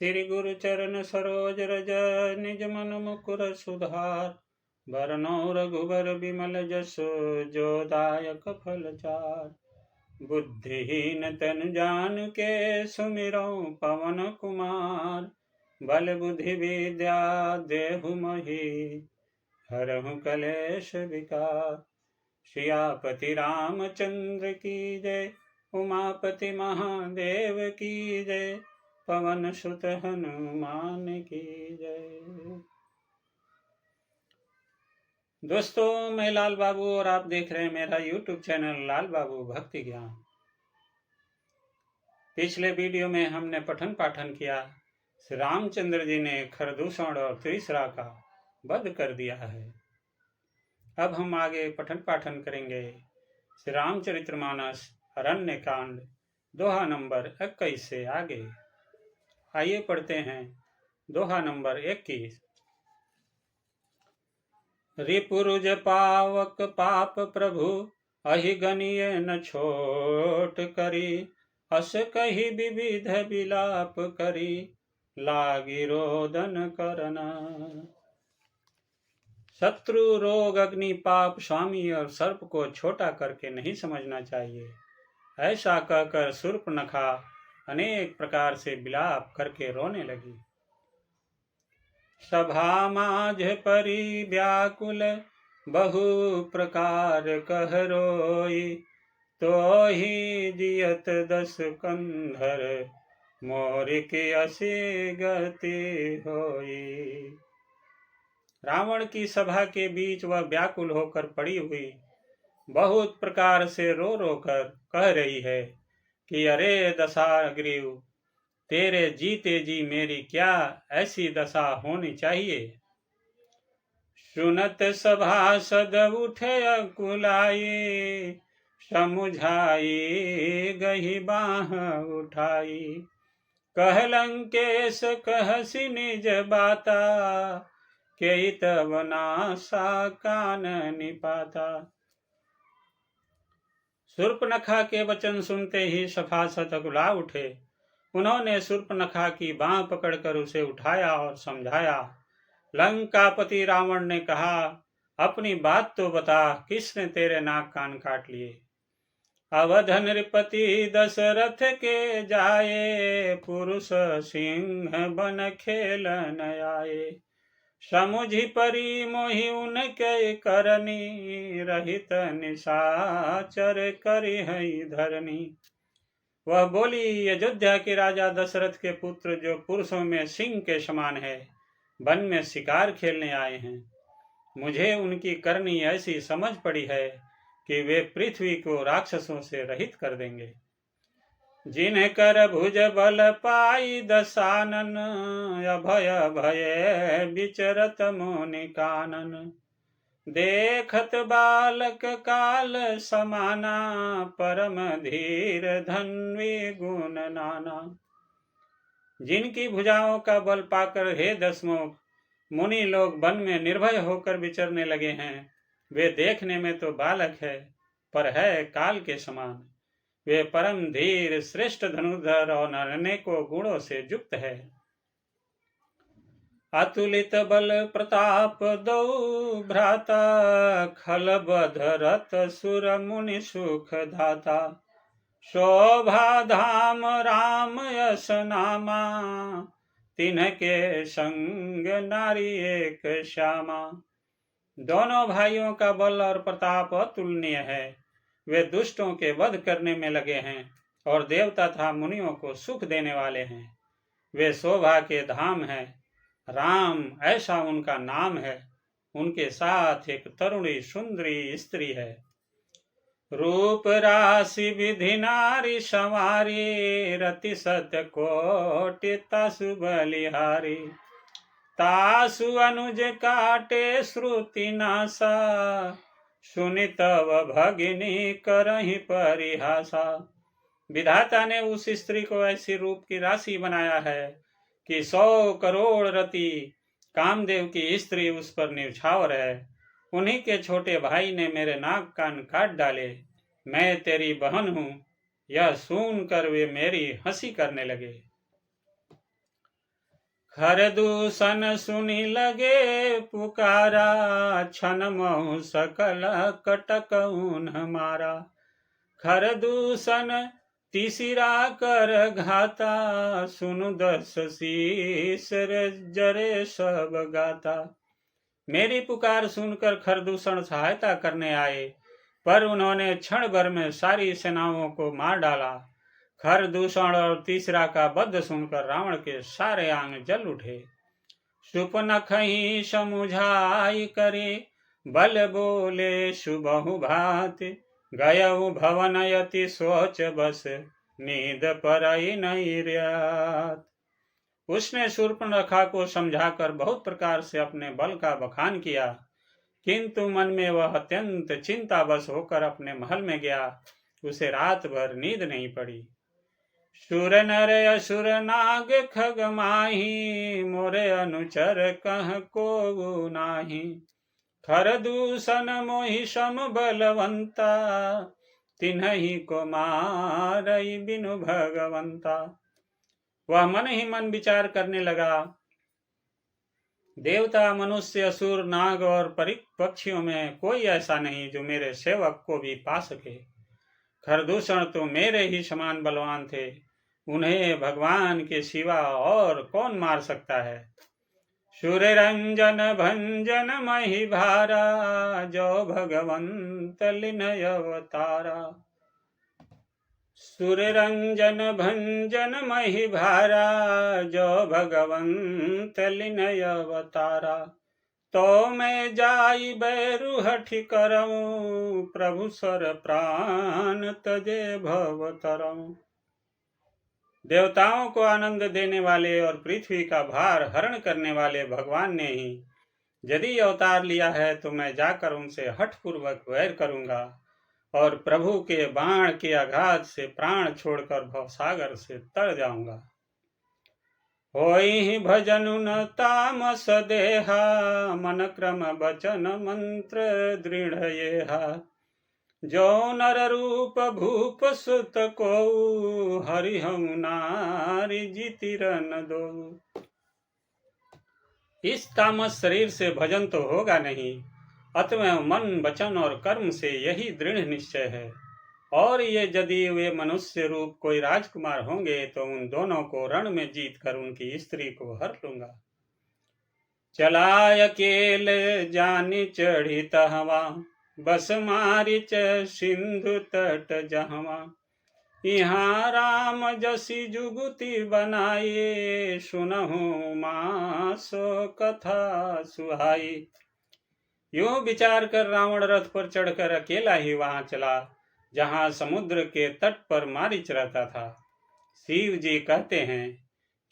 श्री गुरु चरण सरोज रज निज मन मुकुर सुधार। बरनौ रघुबर विमल जसु जो दायक फल चार। बुद्धिहीन तन जानिके सुमिरौ पवन कुमार। बल बुद्धि विद्या देहु मोहि हरहु कलेश विकार। सियापति रामचंद्र की जय, उमापति महादेव की जय, पवन सुत हनुमान की जय। दोस्तों, मैं लाल बाबू और आप देख रहे हैं मेरा YouTube चैनल लाल बाबू भक्ति ज्ञान। पिछले वीडियो में हमने पठन पाठन किया, श्री रामचंद्र जी ने खरदूषण और त्रिशरा का वध कर दिया है। अब हम आगे पठन पाठन करेंगे श्री रामचरितमानस अरण्य कांड दोहा नंबर 21 से आगे। आइए पढ़ते हैं दोहा नंबर 21। रिपुरुज पावक पाप प्रभु अहि गनिय न छोट करी। अस कही विविध विलाप करी लागी रोदन करना। शत्रु रोग अग्नि पाप स्वामी और सर्प को छोटा करके नहीं समझना चाहिए। ऐसा कहकर शूर्पणखा अनेक प्रकार से विलाप करके रोने लगी। सभा माझ परी व्याकुल बहु प्रकार कह रोई। तो ही जियत दस कंधर मोर की असी गति होई। रावण की सभा के बीच वह व्याकुल होकर पड़ी हुई बहुत प्रकार से रो रो कर कह रही है कि अरे दशाग्रीव, तेरे जीते जी मेरी क्या ऐसी दशा होनी चाहिए। सुनत सभासद उठे अकुलाई। समुझाई गही बाह उठाई। कह लंकेश कहसी निज बाता। के तब नासा कान निपाता। शूर्पणखा के वचन सुनते ही सभासद अकुला उठे। उन्होंने शूर्पणखा की बांह पकड़कर उसे उठाया और समझाया। लंकापति रावण ने कहा, अपनी बात तो बता, किसने तेरे नाक कान काट लिए। अवध नृपति दशरथ के जाए। पुरुष सिंह बन खेलन आए। समुझी परी मोहि उनके करनी। रहित निशाचर करि हई धरनी। वह बोली, अयोध्या के राजा दशरथ के पुत्र जो पुरुषों में सिंह के समान है, वन में शिकार खेलने आए हैं। मुझे उनकी करनी ऐसी समझ पड़ी है कि वे पृथ्वी को राक्षसों से रहित कर देंगे। जिन्ह कर भुज बल पाई दशानन। अभय भय विचरत मुनि कानन। देखत बालक काल समाना। परम धीर धन्वी गुण नाना। जिनकी भुजाओं का बल पाकर हे दशमुख मुनि लोग वन में निर्भय होकर विचरने लगे हैं, वे देखने में तो बालक है पर है काल के समान। वे परम धीर श्रेष्ठ धनुर्धर और अनेकों गुणों से युक्त है। अतुलित बल प्रताप दो भ्राता। खल बधरत सुर मुनि सुख धाता। शोभा धाम राम यश नामा। तिन्ह के संग नारी एक श्यामा। दोनों भाइयों का बल और प्रताप अतुलनीय है। वे दुष्टों के वध करने में लगे हैं और देवता तथा मुनियों को सुख देने वाले हैं। वे शोभा के धाम हैं। राम ऐसा उनका नाम है। उनके साथ एक तरुणी सुंदरी स्त्री है। रूप राशि विधि नारी संवारी। रति सत्य कोटि तासु बलिहारी। तासु अनुज काटे श्रुति नासा। सुनि तव भगिनी करहि परिहासा। विधाता ने उस स्त्री को ऐसी रूप की राशि बनाया है कि 100 करोड़ रति कामदेव की स्त्री उस पर न्यौछावर है। उन्हीं के छोटे भाई ने मेरे नाक कान काट डाले। मैं तेरी बहन हूँ, यह सुनकर वे मेरी हंसी करने लगे। हर दूषण सुनी लगे पुकारा, छन महु सकल कटक उन्ह मारा। खर दूषण तीसरा कर घाता, सुनु 10 शीस जरे सब गाता। मेरी पुकार सुनकर खरदूषण सहायता करने आए, पर उन्होंने क्षण भर में सारी सेनाओं को मार डाला। खरदूषण और तीसरा का वध सुनकर रावण के सारे आंग जल उठे। सुपनख ही समुझाई करे, बल बोले सुबहु भात। गयउ भवन यति सोच बस, नींद परई निर्यात। उसने शूर्पणखा को समझाकर बहुत प्रकार से अपने बल का बखान किया, किंतु मन में वह अत्यंत चिंतावश होकर अपने महल में गया। उसे रात भर नींद नहीं पड़ी। सुर नर असुर नाग खग माही, मोरे अनुचर कह को नाही। खरदूषण मोहि सम बलवंता, तिन्हि को मारई बिनु भगवंता। वह मन ही मन विचार करने लगा, देवता मनुष्य असुर नाग और परिक पक्षियों में कोई ऐसा नहीं जो मेरे सेवक को भी पा सके। खरदूषण तो मेरे ही समान बलवान थे, उन्हें भगवान के सिवा और कौन मार सकता है। सूर्य रंजन भंजन मही भारा, जो भगवंत लिनय अवतारा। सूर्य रंजन भंजन मही भारा, जो भगवंत लिनय अवतारा। तो मैं जाई बैरु हठि करऊं, प्रभु सर प्राण तजे भवतरऊं। देवताओं को आनंद देने वाले और पृथ्वी का भार हरण करने वाले भगवान ने ही यदि अवतार लिया है, तो मैं जाकर उनसे हठपूर्वक वैर करूंगा और प्रभु के बाण के आघात से प्राण छोड़कर भवसागर से तर जाऊंगा। होई भजनु न तामस देहा, मन क्रम बचन मंत्र दृढ़ येहा। जो नर रूप भूप सुत को, हरि हम नारी जीति न दो। इस तामस शरीर से भजन तो होगा नहीं, अतः मन वचन और कर्म से यही दृढ़ निश्चय है। और ये यदि वे मनुष्य रूप कोई राजकुमार होंगे, तो उन दोनों को रण में जीत कर उनकी स्त्री को हर लूंगा। चला अकेल जानी चढ़ी तहवा, बस मारिच सिंधु तट जहवा। यहाँ राम जसी जुगुति बनाए, सुनहु मासो कथा सुहाई। यूं विचार कर रावण रथ पर चढ़कर अकेला ही वहां चला, जहां समुद्र के तट पर मारीच रहता था। शिव जी कहते हैं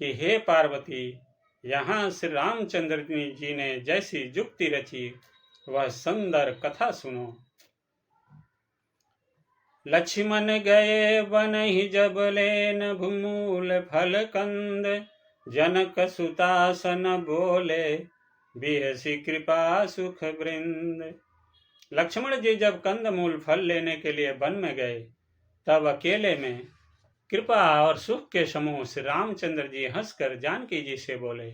कि हे पार्वती, यहाँ श्री रामचंद्र जी ने जैसी जुक्ति रची, वह सुंदर कथा सुनो। लक्ष्मण गए वन ही जब लेन, भूमूल फल कंद जनक सुतासन बोले, बिहसी कृपा सुख वृंद। लक्ष्मण जी जब कंदमूल फल लेने के लिए वन में गए, तब अकेले में कृपा और सुख के समूह श्री रामचंद्र जी हंसकर जानकी जी से बोले,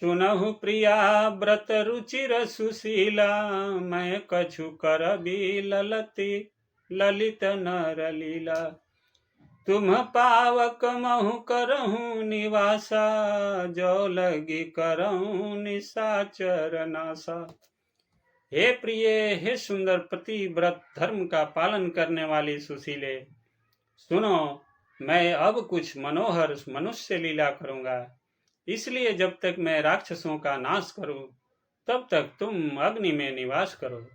सुनहु प्रिया व्रत रुचिर सुशीला, मैं कछु कर भी ललती ललित नर लीला। तुम पावक महु करहूँ निवासा, जो लगी करहूँ निशाचर नासा। हे प्रिय, हे सुंदर पतिव्रत धर्म का पालन करने वाली सुशीले, सुनो, मैं अब कुछ मनोहर मनुष्य लीला करूंगा। इसलिए जब तक मैं राक्षसों का नाश करूं, तब तक तुम अग्नि में निवास करो।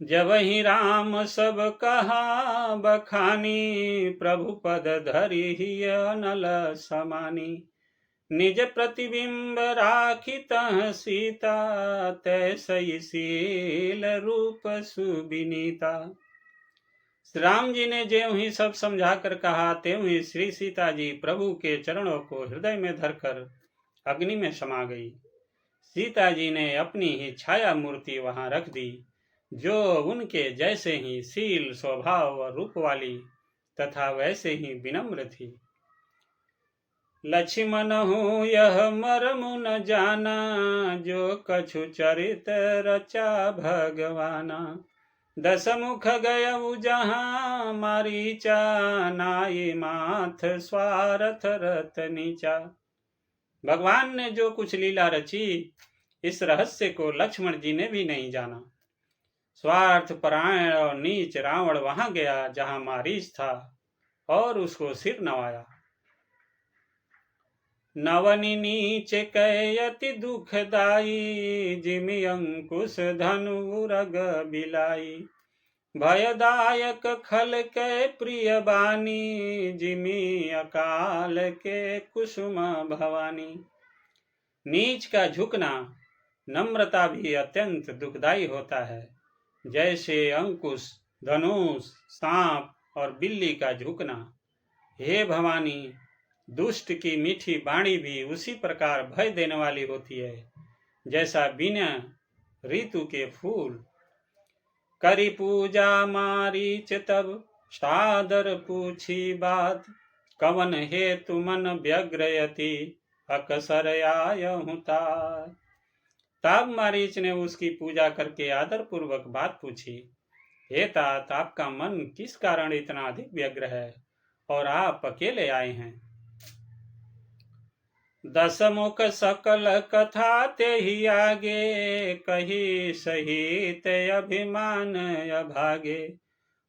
जब ही राम सब कहा बखानी, प्रभु पद धरि ही अनल समानी। निज प्रतिबिंब राखी तह सीता, तैसई शील रूप सुबिनीता। राम जी ने ज्यों ही सब समझा कर कहा, त्यों ही श्री सीता जी प्रभु के चरणों को हृदय में धरकर अग्नि में समा गई। सीता जी ने अपनी ही छाया मूर्ति वहां रख दी, जो उनके जैसे ही शील स्वभाव और रूप वाली तथा वैसे ही विनम्र थी। लक्ष्मण हूँ यह मरमु न जाना, जो कछु चरित रचा भगवाना। दस मुख गयउ जहाँ मारीचा, नाई माथ स्वार्थ रत नीचा। भगवान ने जो कुछ लीला रची, इस रहस्य को लक्ष्मण जी ने भी नहीं जाना। स्वार्थ परायण और नीच रावण वहां गया जहां मारीच था और उसको सिर नवाया। नवनि नीच कयति दुखदाई, जिमि अंकुश धनु रग बिलाई। भयदायक खल के प्रिय बानी, जिमि अकाल के कुसुम भवानी। नीच का झुकना नम्रता भी अत्यंत दुखदाई होता है, जैसे अंकुश, धनुष, सांप और बिल्ली का झुकना। हे भवानी, दुष्ट की मीठी बाणी भी उसी प्रकार भय देने वाली होती है, जैसा बिना ऋतु के फूल। करी पूजा मारीच तब सादर पूछी बात, कवन हेतु मन व्यग्रयति अकसर आयहु तात। तब मारीच ने उसकी पूजा करके आदर पूर्वक बात पूछी, हे तात, आपका मन किस कारण इतना अधिक व्यग्र है और आप अकेले आए हैं। दस मुख सकल कथा ते ही आगे, कही सहित अभिमान अभागे।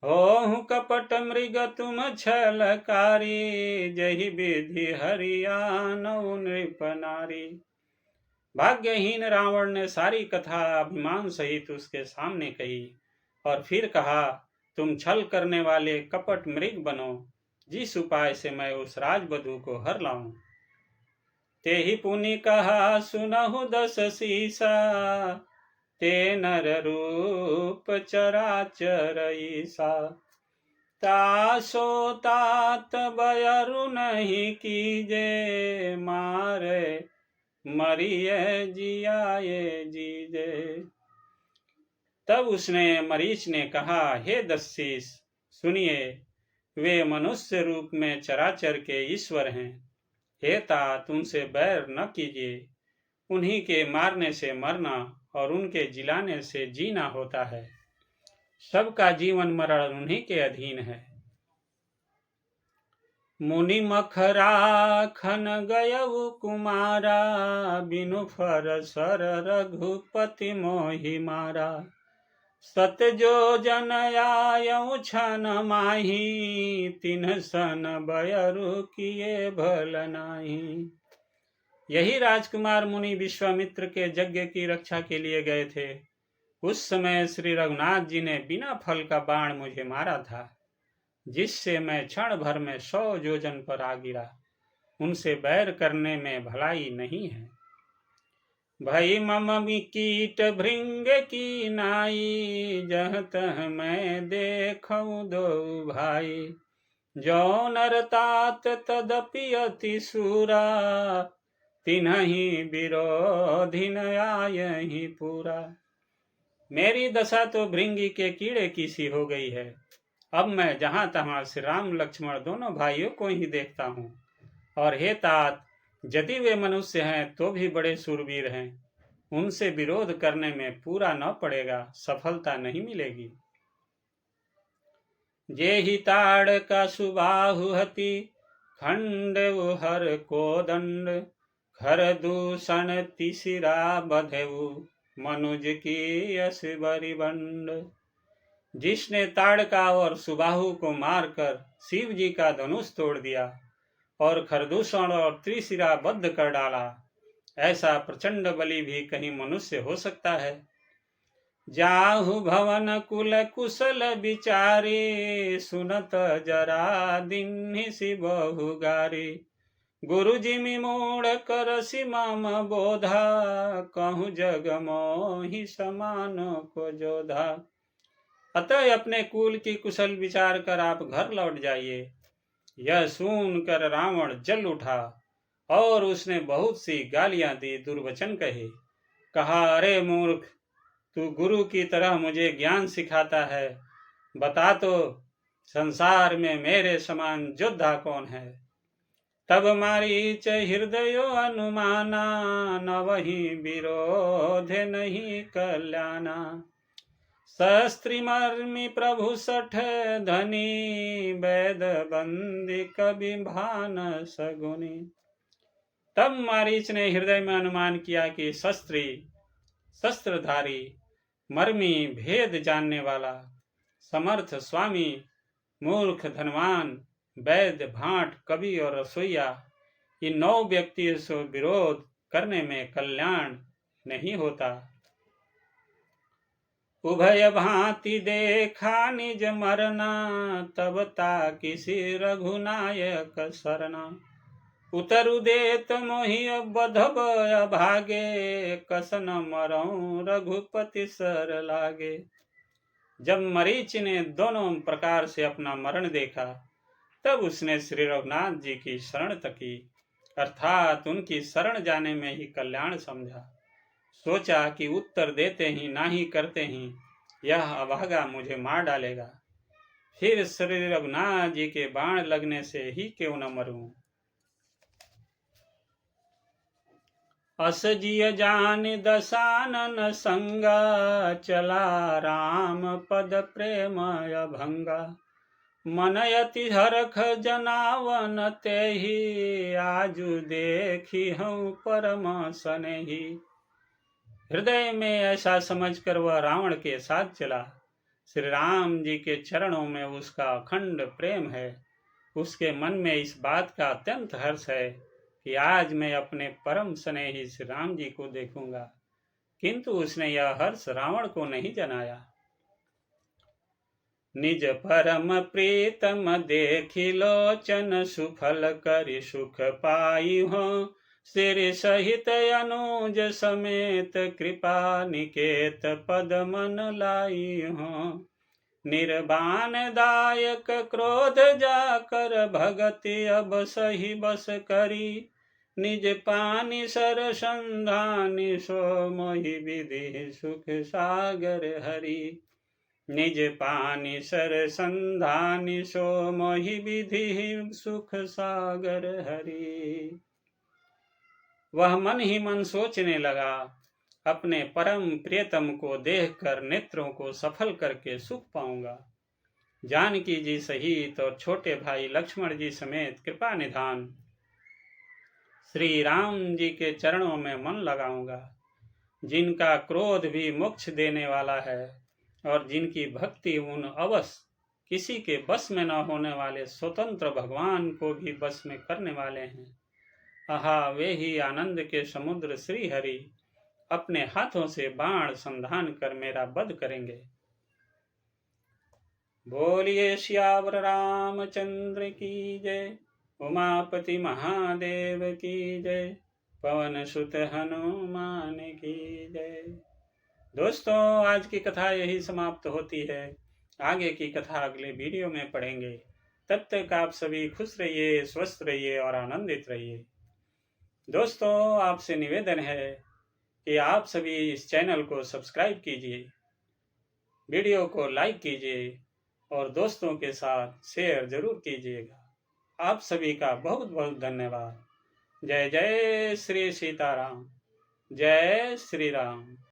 होहु कपट मृग तुम छलकारी, जहि विधि हरियानौ नृप नारी। भाग्यहीन रावण ने सारी कथा अभिमान सहित उसके सामने कही और फिर कहा, तुम छल करने वाले कपट मृग बनो, जिस उपाय से मैं उस राजवधू को हर लाऊं। ते ही पुनि कहा सुनहु दस सीसा, ते नर रूप चराचर ईसा। तासो तात बयरु नहीं कीजे, मारे मरिये जियाये जीजे। तब उसने मरीच ने कहा, हे दस्सीस, सुनिए, वे मनुष्य रूप में चराचर के ईश्वर हैं। हे तात, उनसे बैर न कीजिए, उन्हीं के मारने से मरना और उनके जिलाने से जीना होता है। सबका जीवन मरण उन्हीं के अधीन है। मुनि मखरा खन गयउ कुमारा, बिनु फर सर रघुपति मोहि मारा। सत जो जन आयउ छन माही, तिन्ह सन बयरु किए भल नाही। यही राजकुमार मुनि विश्वामित्र के यज्ञ की रक्षा के लिए गए थे। उस समय श्री रघुनाथ जी ने बिना फल का बाण मुझे मारा था, जिससे मैं क्षण भर में 100 योजन पर आ गिरा। उनसे बैर करने में भलाई नहीं है। भई मम कीट भृंग की नाई, जह तह मैं देखऊं दो भाई। जो नर तात तदपि अति सूरा, तिन्हि विरोधी न आयहि पूरा। मेरी दशा तो भृंगी के कीड़े की सी हो गई है। अब मैं जहां तहां श्री राम लक्ष्मण दोनों भाइयों को ही देखता हूँ। और हे तात, यदि वे मनुष्य हैं तो भी बड़े शूरवीर हैं। उनसे विरोध करने में पूरा न पड़ेगा, सफलता नहीं मिलेगी। जे ही ताड़ का सुबाहु हति, खंड हर को दंड। खर दूषण तिसिरा बधेऊ, मनुज की यश बरिबंड। जिसने ताड़का और सुबाहु को मारकर शिव जी का धनुष तोड़ दिया और खरदूषण और त्रिशिरा बद्ध कर डाला, ऐसा प्रचंड बलि भी कहीं मनुष्य हो सकता है। जाहु भवन कुल कुशल विचारी, सुनत जरा दिन्हि सिबहु गारी। गुरु जिमि मूढ़ करसि मम बोधा, कहूँ जग मोहि समान को जोधा। अतः अपने कुल की कुशल विचार कर आप घर लौट जाइए। यह सुनकर रावण जल उठा और उसने बहुत सी गालियां दी, दुर्वचन कहे। कहा, अरे मूर्ख, तू गुरु की तरह मुझे ज्ञान सिखाता है। बता तो, संसार में मेरे समान योद्धा कौन है। तब मारीच हृदयो अनुमाना, न वही विरोध नहीं कल्याणा। शस्त्री मर्मी प्रभु सठ धनी, वेद बंदी कवि भान सगुनी। तब मारीच ने हृदय में अनुमान किया कि शस्त्रधारी, मर्मी, भेद जानने वाला, समर्थ स्वामी, मूर्ख, धनवान, वैद्य, भाट, कवि और रसोईया, इन 9 व्यक्तियों से विरोध करने में कल्याण नहीं होता। उभय भांति देखा निज मरना, तब ता किसी रघुनायक सरना। उतरु देत मोहि बधब अभागे, कसन मरऊं रघुपति सर लागे। जब मरीच ने दोनों प्रकार से अपना मरण देखा, तब उसने श्री रघुनाथ जी की शरण तकी, अर्थात उनकी शरण जाने में ही कल्याण समझा। सोचा कि उत्तर देते ही नाही करते ही यह अभागा मुझे मार डालेगा, फिर श्री रघुनाथ जी के बाण लगने से ही क्यों न मरूं। अस जिय जान दशानन संगा, चला राम पद प्रेम भंगा। मनयति हरख जनावन तेहि, आजु देखी हूँ परम सनेही। हृदय में ऐसा समझकर वह रावण के साथ चला। श्री राम जी के चरणों में उसका अखंड प्रेम है। उसके मन में इस बात का अत्यंत हर्ष है कि आज मैं अपने परम स्नेही श्री राम जी को देखूंगा, किंतु उसने यह हर्ष रावण को नहीं जनाया। निज परम प्रीतम देखी लोचन, सुफल करि सुख पाई हो। श्री सहित अनुज समेत, कृपा निकेत पद मन लाई हो। निर्बान दायक क्रोध जाकर, भगति अब सही बस करी। निज पानी सर संधानी, सो मोहि विधि सुख सागर हरि। निज पानी सर संधानी, सो मोहि विधि सुख सागर हरि। वह मन ही मन सोचने लगा, अपने परम प्रियतम को देखकर नेत्रों को सफल करके सुख पाऊंगा। जानकी जी सहित और छोटे भाई लक्ष्मण जी समेत कृपा निधान श्री राम जी के चरणों में मन लगाऊंगा, जिनका क्रोध भी मोक्ष देने वाला है और जिनकी भक्ति उन अवश्य किसी के बस में न होने वाले स्वतंत्र भगवान को भी बस में करने वाले हैं। आहा, वे ही आनंद के समुद्र श्री हरि अपने हाथों से बाण संधान कर मेरा वध करेंगे। बोलिए सियावर रामचंद्र की जय, उमापति महादेव की जय, पवन सुत हनुमान की जय। दोस्तों, आज की कथा यही समाप्त होती है। आगे की कथा अगले वीडियो में पढ़ेंगे। तब तक आप सभी खुश रहिए, स्वस्थ रहिए और आनंदित रहिए। दोस्तों, आपसे निवेदन है कि आप सभी इस चैनल को सब्सक्राइब कीजिए, वीडियो को लाइक कीजिए और दोस्तों के साथ शेयर जरूर कीजिएगा। आप सभी का बहुत बहुत धन्यवाद। जय जय श्री सीताराम, जय श्री राम।